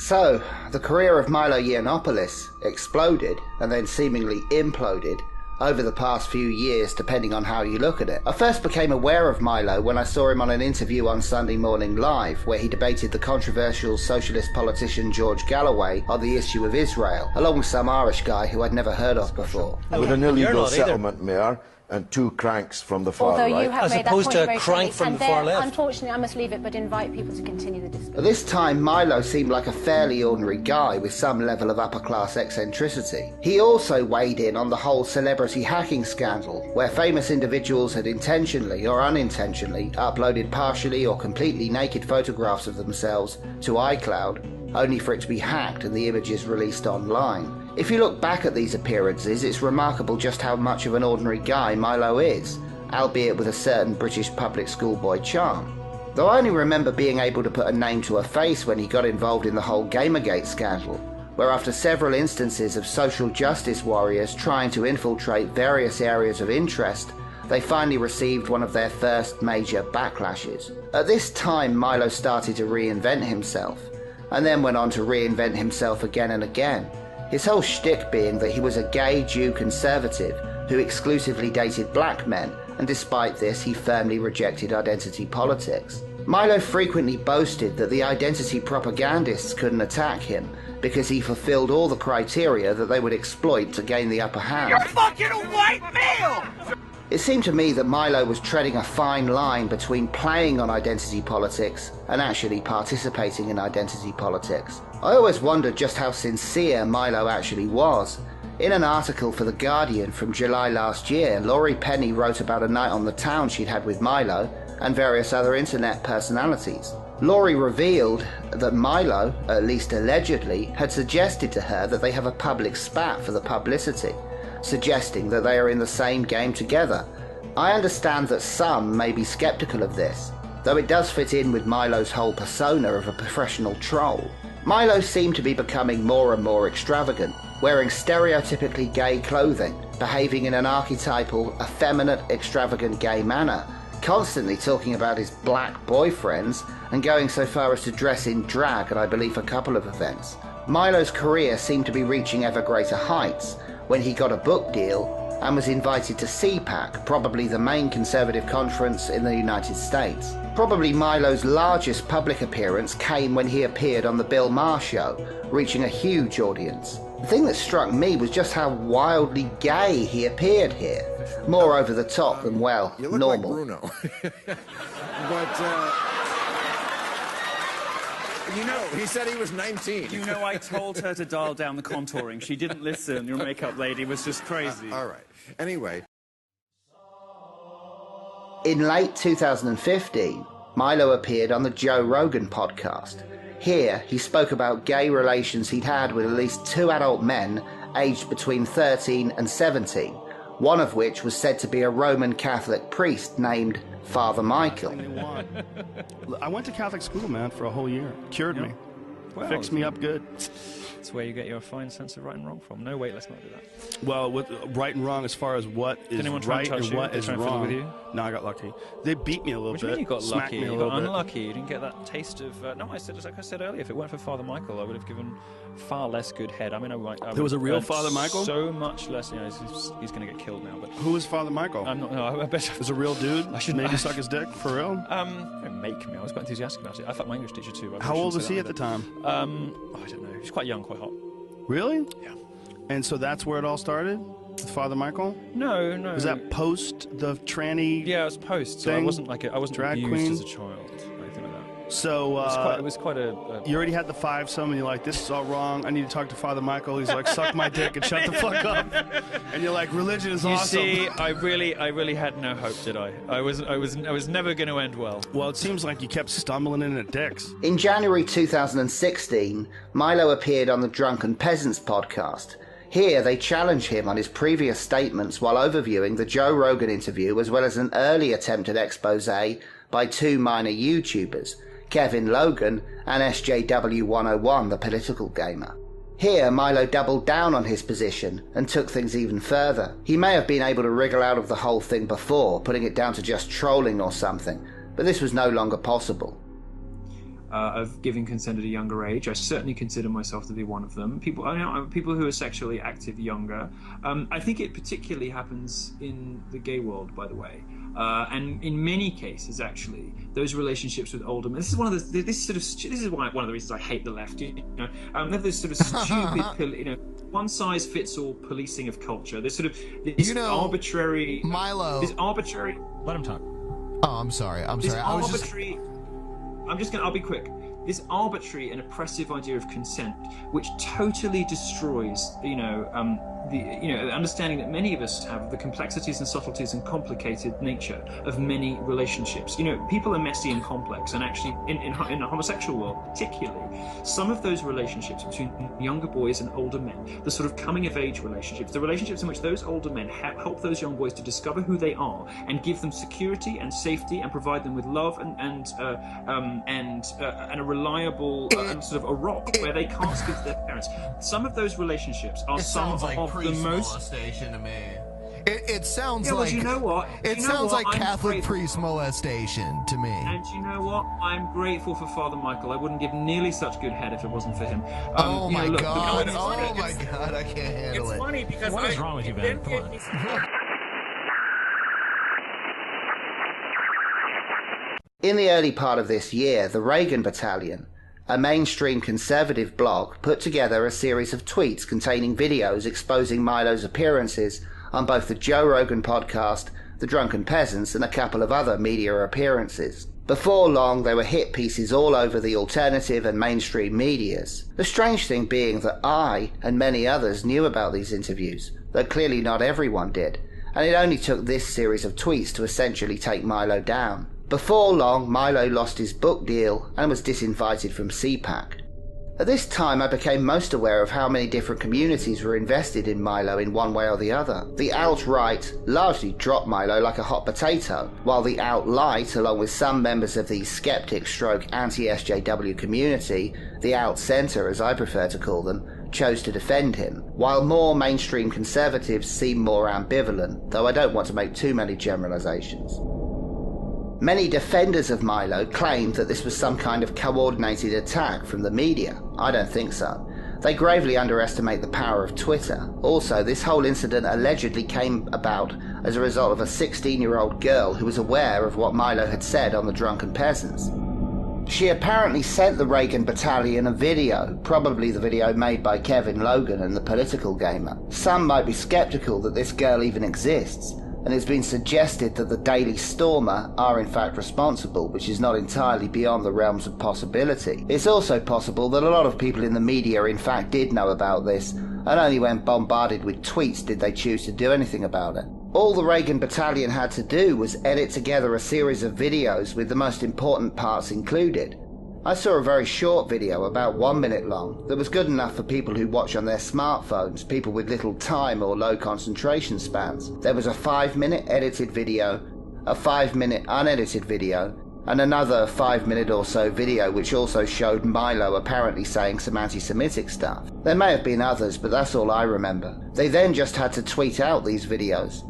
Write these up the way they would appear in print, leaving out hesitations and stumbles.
So, the career of Milo Yianopolous exploded and then seemingly imploded over the past few years, depending on how you look at it. I first became aware of Milo when I saw him on an interview on Sunday Morning Live, where he debated the controversial socialist politician George Galloway on the issue of Israel, along with some Irish guy who I'd never heard of before. With an illegal settlement, Mayor, and two cranks from the far right. As opposed to a crank from the far left. Unfortunately, I must leave it, but invite people to continue the discussion. At this time, Milo seemed like a fairly ordinary guy with some level of upper-class eccentricity. He also weighed in on the whole celebrity hacking scandal, where famous individuals had intentionally or unintentionally uploaded partially or completely naked photographs of themselves to iCloud, only for it to be hacked and the images released online. If you look back at these appearances, it's remarkable just how much of an ordinary guy Milo is, albeit with a certain British public schoolboy charm. Though I only remember being able to put a name to a face when he got involved in the whole Gamergate scandal, where after several instances of social justice warriors trying to infiltrate various areas of interest, they finally received one of their first major backlashes. At this time, Milo started to reinvent himself, and then went on to reinvent himself again and again. His whole shtick being that he was a gay Jew conservative who exclusively dated black men, and despite this he firmly rejected identity politics. Milo frequently boasted that the identity propagandists couldn't attack him because he fulfilled all the criteria that they would exploit to gain the upper hand. You're fucking a white male! It seemed to me that Milo was treading a fine line between playing on identity politics and actually participating in identity politics. I always wondered just how sincere Milo actually was. In an article for The Guardian from July last year, Laurie Penny wrote about a night on the town she'd had with Milo and various other internet personalities. Laurie revealed that Milo, at least allegedly, had suggested to her that they have a public spat for the publicity, suggesting that they are in the same game together. I understand that some may be skeptical of this, though it does fit in with Milo's whole persona of a professional troll. Milo seemed to be becoming more and more extravagant, wearing stereotypically gay clothing, behaving in an archetypal, effeminate, extravagant gay manner, constantly talking about his black boyfriends, and going so far as to dress in drag at I believe a couple of events. Milo's career seemed to be reaching ever greater heights when he got a book deal and was invited to CPAC, probably the main conservative conference in the United States. Probably Milo's largest public appearance came when he appeared on the Bill Maher show, reaching a huge audience. The thing that struck me was just how wildly gay he appeared here, more over the top than, well, you look normal. Like Bruno. But, you know, he said he was 19. You know, I told her to dial down the contouring. She didn't listen. Your makeup lady was just crazy. All right. Anyway. In late 2015, Milo appeared on the Joe Rogan podcast. Here, he spoke about gay relations he'd had with at least 2 adult men aged between 13 and 17, one of which was said to be a Roman Catholic priest named Father Michael. I went to Catholic school, man, for a whole year. Cured me. Well, fixed me up good. That's where you get your fine sense of right and wrong from. No, wait, let's not do that. Well, with right and wrong as far as what is right and what is wrong. With you? No, I got lucky. They beat me a little bit. What do you mean you got lucky? Me a You little got bit. unlucky. You didn't get that taste of... no, I said, like I said earlier, if it weren't for Father Michael, I would have given far less good head. I mean, there was a real Father Michael? So much less. You know, he's going to get killed now. But who is Father Michael? I'm not... No, I bet... It was a real dude? I should maybe suck his dick? For real? Don't make me. I was quite enthusiastic about it. I thought my English teacher too. How old was he at the time? I don't know. He was quite young, quite hot. Really? Yeah. And so that's where it all started? With Father Michael? No. Was that post the tranny? Yeah, it was post. So I wasn't drag abused queen? as a child or anything like that. So it was quite a you already had the 5-some and you're like, this is all wrong. I need to talk to Father Michael. He's like, suck my dick and shut the fuck up. And you're like, religion is awesome. You see, I really had no hope, did I? I was never going to end well. Well, it seems like you kept stumbling into dicks. In January 2016, Milo appeared on the Drunken Peasants podcast. Here, they challenge him on his previous statements while overviewing the Joe Rogan interview, as well as an early attempted expose by 2 minor YouTubers, Kevin Logan and SJW101, the political gamer. Here, Milo doubled down on his position and took things even further. He may have been able to wriggle out of the whole thing before, putting it down to just trolling or something, but this was no longer possible. of giving consent at a younger age. I certainly consider myself to be one of them. People who are sexually active younger. I think it particularly happens in the gay world, by the way. And in many cases, actually, those relationships with older men. This is one of the. This is one of the reasons I hate the left. They have this sort of stupid, one size fits all policing of culture. This sort of arbitrary. Milo. This arbitrary. Let him talk. Oh, I'm sorry. I'll be quick. This arbitrary and oppressive idea of consent, which totally destroys, the understanding that many of us have, the complexities and subtleties and complicated nature of many relationships. People are messy and complex, and actually, in the homosexual world particularly, some of those relationships between younger boys and older men, the sort of coming-of-age relationships, the relationships in which those older men help those young boys to discover who they are and give them security and safety and provide them with love and a reliable sort of a rock where they can't speak to their parents. Some of those relationships are some of the most molestation to me. It sounds well, like you know what? It sounds like Catholic priest molestation to me. And you know what? I'm grateful for Father Michael. I wouldn't give nearly such good head if it wasn't for him. Oh my God! Oh my God! I can't handle it. It's funny because what is wrong with you, Ben? Come on. In the early part of this year, the Reagan Battalion, a mainstream conservative blog, put together a series of tweets containing videos exposing Milo's appearances on both the Joe Rogan podcast, The Drunken Peasants, and a couple of other media appearances. Before long, they were hit pieces all over the alternative and mainstream medias. The strange thing being that I and many others knew about these interviews, though clearly not everyone did, and it only took this series of tweets to essentially take Milo down. Before long, Milo lost his book deal and was disinvited from CPAC. At this time, I became most aware of how many different communities were invested in Milo in one way or the other. The alt-right largely dropped Milo like a hot potato, while the alt-light, along with some members of the skeptic/anti-SJW community, the alt-centre as I prefer to call them, chose to defend him, while more mainstream conservatives seem more ambivalent, though I don't want to make too many generalisations. Many defenders of Milo claimed that this was some kind of coordinated attack from the media. I don't think so. They gravely underestimate the power of Twitter. Also, this whole incident allegedly came about as a result of a 16-year-old girl who was aware of what Milo had said on The Drunken Peasants. She apparently sent the Reagan Battalion a video, probably the video made by Kevin Logan and the Political Gamer. Some might be skeptical that this girl even exists, and it's been suggested that the Daily Stormer are in fact responsible, which is not entirely beyond the realms of possibility. It's also possible that a lot of people in the media in fact did know about this, and only when bombarded with tweets did they choose to do anything about it. All the Reagan Battalion had to do was edit together a series of videos with the most important parts included. I saw a very short video, about 1 minute long, that was good enough for people who watch on their smartphones, people with little time or low concentration spans. There was a 5-minute edited video, a 5-minute unedited video, and another 5-minute or so video which also showed Milo apparently saying some anti-Semitic stuff. There may have been others, but that's all I remember. They then just had to tweet out these videos.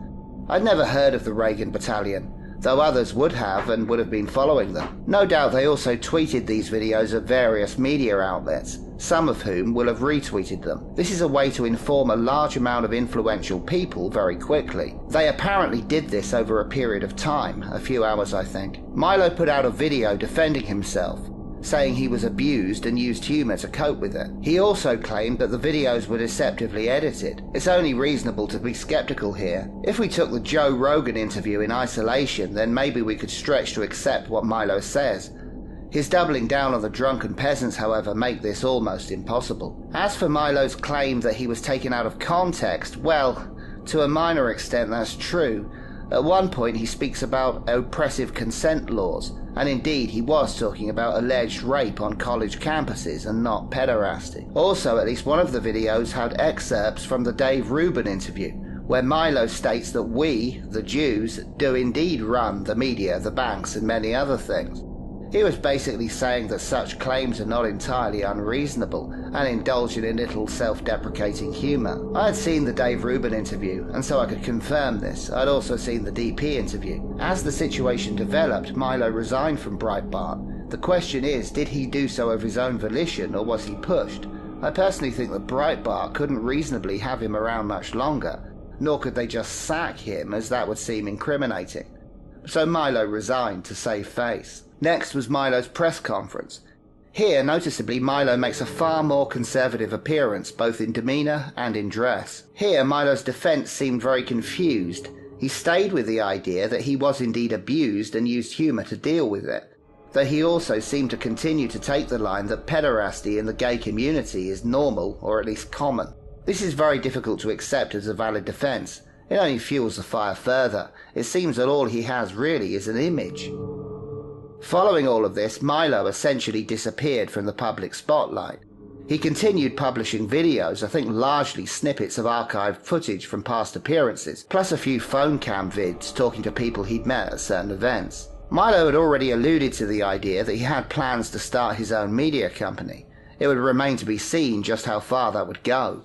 I'd never heard of the Reagan Battalion, though others would have and would have been following them. No doubt they also tweeted these videos at various media outlets, some of whom will have retweeted them. This is a way to inform a large amount of influential people very quickly. They apparently did this over a period of time, a few hours I think. Milo put out a video defending himself, saying he was abused and used humour to cope with it. He also claimed that the videos were deceptively edited. It's only reasonable to be sceptical here. If we took the Joe Rogan interview in isolation, then maybe we could stretch to accept what Milo says. His doubling down on the Drunken Peasants, however, make this almost impossible. As for Milo's claim that he was taken out of context, well, to a minor extent that's true. At one point he speaks about oppressive consent laws, and indeed he was talking about alleged rape on college campuses and not pederasty. Also, at least one of the videos had excerpts from the Dave Rubin interview, where Milo states that we, the Jews, do indeed run the media, the banks and many other things. He was basically saying that such claims are not entirely unreasonable and indulging in little self-deprecating humour. I had seen the Dave Rubin interview, and so I could confirm this. I'd also seen the DP interview. As the situation developed, Milo resigned from Breitbart. The question is, did he do so of his own volition, or was he pushed? I personally think that Breitbart couldn't reasonably have him around much longer, nor could they just sack him, as that would seem incriminating. So Milo resigned to save face. Next was Milo's press conference. Here, noticeably, Milo makes a far more conservative appearance, both in demeanour and in dress. Here, Milo's defence seemed very confused. He stayed with the idea that he was indeed abused and used humour to deal with it, though he also seemed to continue to take the line that pederasty in the gay community is normal, or at least common. This is very difficult to accept as a valid defence. It only fuels the fire further. It seems that all he has really is an image. Following all of this, Milo essentially disappeared from the public spotlight. He continued publishing videos, I think largely snippets of archived footage from past appearances, plus a few phone cam vids talking to people he'd met at certain events. Milo had already alluded to the idea that he had plans to start his own media company. It would remain to be seen just how far that would go.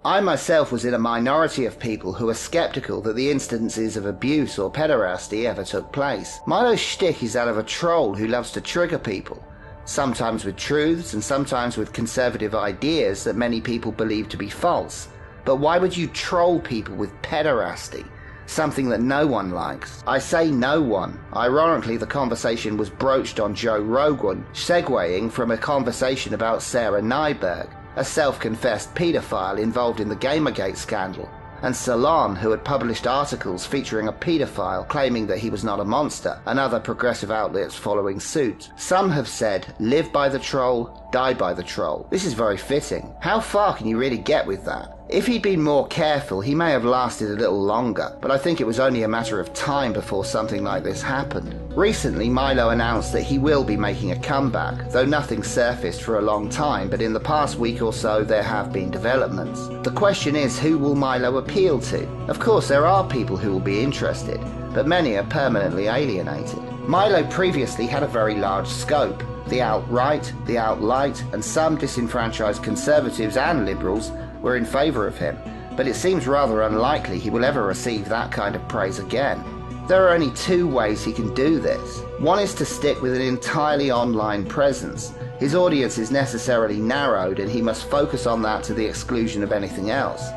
I myself was in a minority of people who were sceptical that the instances of abuse or pederasty ever took place. Milo's shtick is that of a troll who loves to trigger people, sometimes with truths and sometimes with conservative ideas that many people believe to be false. But why would you troll people with pederasty? Something that no one likes. I say no one. Ironically, the conversation was broached on Joe Rogan, segueing from a conversation about Sarah Nyberg, a self-confessed paedophile involved in the Gamergate scandal, and Salon, who had published articles featuring a paedophile claiming that he was not a monster, and other progressive outlets following suit. Some have said, live by the troll, die by the troll. This is very fitting. How far can you really get with that? If he'd been more careful, he may have lasted a little longer, but I think it was only a matter of time before something like this happened. Recently, Milo announced that he will be making a comeback, though nothing surfaced for a long time, but in the past week or so there have been developments. The question is, who will Milo appeal to? Of course, there are people who will be interested, but many are permanently alienated. Milo previously had a very large scope. The alt-right, the alt-light, and some disenfranchised conservatives and liberals were in favour of him, but it seems rather unlikely he will ever receive that kind of praise again. There are only two ways he can do this. One is to stick with an entirely online presence. His audience is necessarily narrowed and he must focus on that to the exclusion of anything else.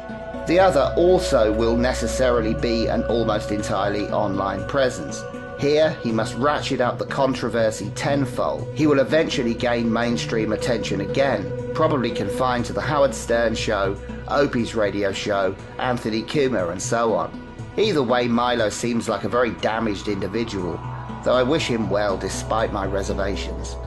The other also will necessarily be an almost entirely online presence. Here, he must ratchet up the controversy tenfold. He will eventually gain mainstream attention again, probably confined to the Howard Stern Show, Opie's radio show, Anthony Cumia, and so on. Either way, Milo seems like a very damaged individual, though I wish him well despite my reservations.